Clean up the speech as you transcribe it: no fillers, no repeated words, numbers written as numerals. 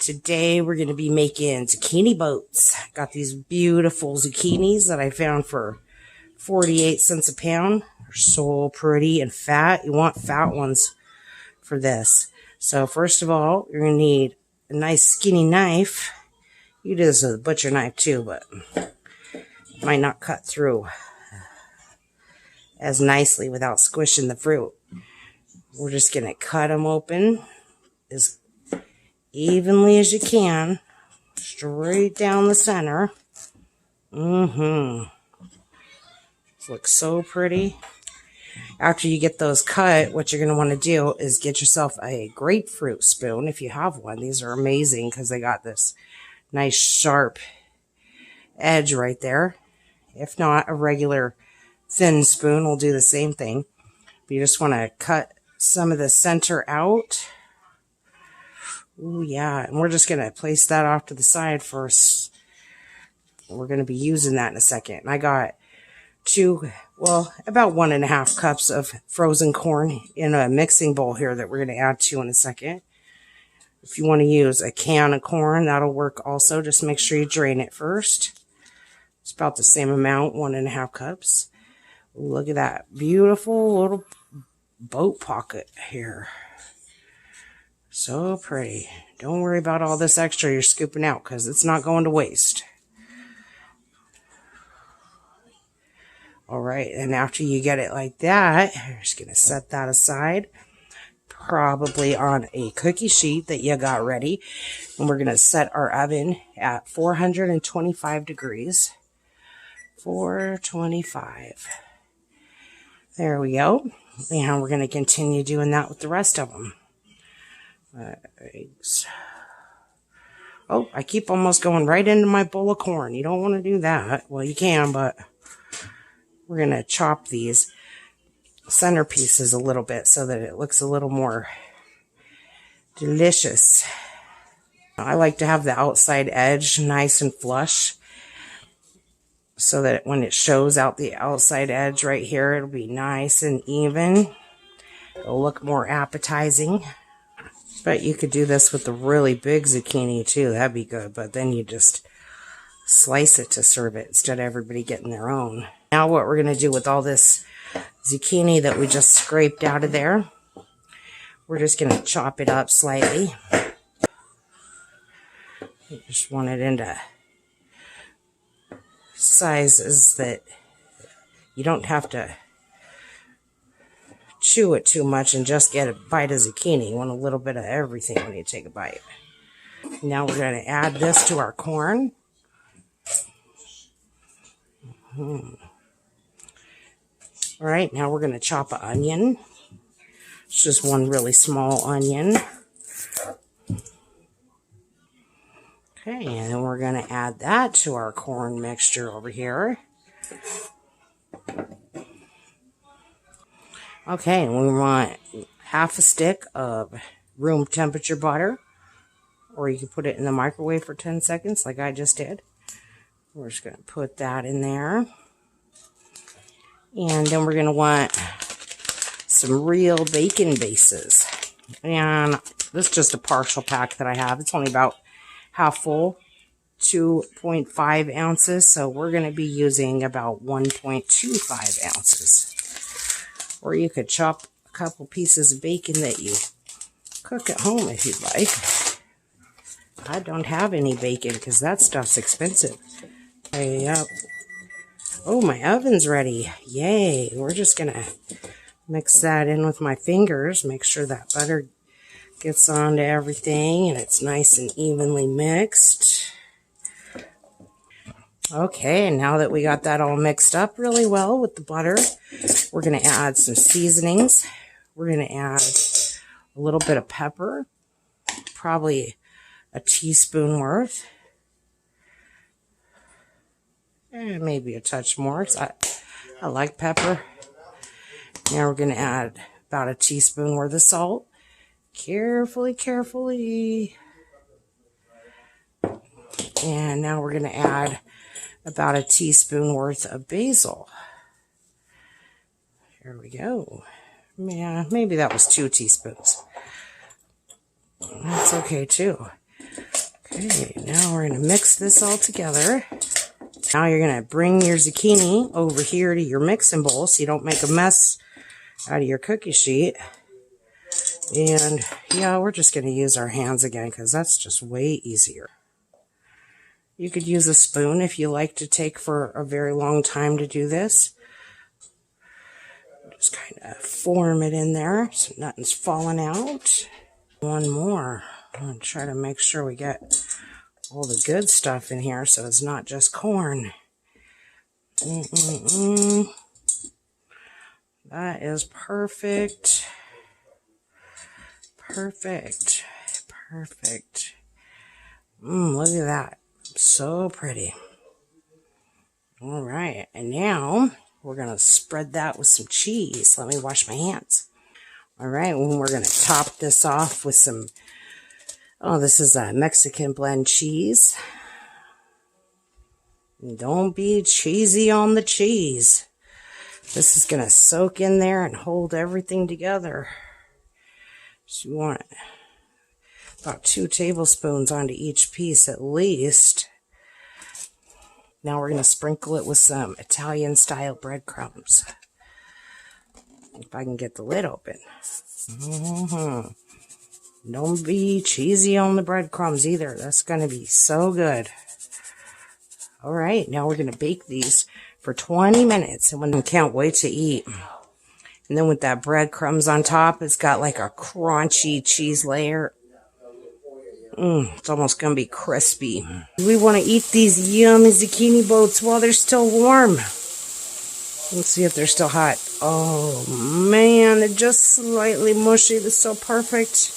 Today we're going to be making zucchini boats. Got these beautiful zucchinis that I found for 48 cents a pound. They're so pretty and fat. You want fat ones for this. So first of all, you're going to need a nice skinny knife. You do this with a butcher knife too, but it might not cut through as nicely without squishing the fruit. We're just going to cut them open as evenly as you can, straight down the center. This looks so pretty. After you get those cut, what you're going to want to do is get yourself a grapefruit spoon if you have one. These are amazing because they got this nice sharp edge right there. If not, a regular thin spoon will do the same thing. But you just want to cut some of the center out. Oh yeah, and we're just going to place that off to the side first. We're going to be using that in a second. And I got about 1.5 cups of frozen corn in a mixing bowl here that we're going to add to in a second. If you want to use a can of corn, that'll work also. Just make sure you drain it first. It's about the same amount, 1.5 cups. Look at that beautiful little boat pocket here. So pretty. Don't worry about all this extra you're scooping out because it's not going to waste. All right, and after you get it like that, you're just going to set that aside, probably on a cookie sheet that you got ready. And we're going to set our oven at 425 degrees. 425. There we go. And we're going to continue doing that with the rest of them. Oh, I keep almost going right into my bowl of corn. You don't want to do that. Well, you can, but we're going to chop these center pieces a little bit so that it looks a little more delicious. I like to have the outside edge nice and flush so that when it shows out the outside edge right here, it'll be nice and even. It'll look more appetizing. But you could do this with the really big zucchini too. That'd be good. But then you just slice it to serve it instead of everybody getting their own. Now what we're going to do with all this zucchini that we just scraped out of there, we're just going to chop it up slightly. You just want it into sizes that you don't have to chew it too much and just get a bite of zucchini. You want a little bit of everything when you take a bite. Now we're going to add this to our corn. All right, now we're going to chop an onion. It's just one really small onion. Okay, and then we're going to add that to our corn mixture over here. Okay, and we want half a stick of room temperature butter, or you can put it in the microwave for 10 seconds like I just did. We're just going to put that in there. And then we're going to want some real bacon bases. And this is just a partial pack that I have. It's only about half full, 2.5 ounces. So we're going to be using about 1.25 ounces. Or you could chop a couple pieces of bacon that you cook at home if you'd like. I don't have any bacon because that stuff's expensive. Yep. Oh, my oven's ready. Yay. We're just going to mix that in with my fingers. Make sure that butter gets onto everything and it's nice and evenly mixed. Okay, and now that we got that all mixed up really well with the butter, we're going to add some seasonings. We're going to add a little bit of pepper, probably a teaspoon worth. And maybe a touch more. I like pepper. Now we're going to add about a teaspoon worth of salt. Carefully, carefully. And now we're going to add about a teaspoon worth of basil. Here we go. Yeah, maybe that was 2 teaspoons. That's okay too. Okay, now we're going to mix this all together. Now you're going to bring your zucchini over here to your mixing bowl so you don't make a mess out of your cookie sheet. And yeah, we're just going to use our hands again because that's just way easier. You could use a spoon if you like to take for a very long time to do this. Just kind of form it in there so nothing's falling out. One more. I'm going to try to make sure we get all the good stuff in here so it's not just corn. That is perfect. Perfect. Perfect. Look at that. So pretty. All right. And now we're going to spread that with some cheese. Let me wash my hands. All right. And we're going to top this off with some, this is a Mexican blend cheese. Don't be cheesy on the cheese. This is going to soak in there and hold everything together. So you want about 2 tablespoons onto each piece at least. Now we're going to sprinkle it with some Italian-style breadcrumbs. If I can get the lid open. Don't be cheesy on the breadcrumbs either. That's going to be so good. All right, now we're going to bake these for 20 minutes. And I can't wait to eat. And then with that breadcrumbs on top, it's got like a crunchy cheese layer. It's almost going to be crispy. We want to eat these yummy zucchini boats while they're still warm. Let's see if they're still hot. Oh, man, they're just slightly mushy. That's so perfect.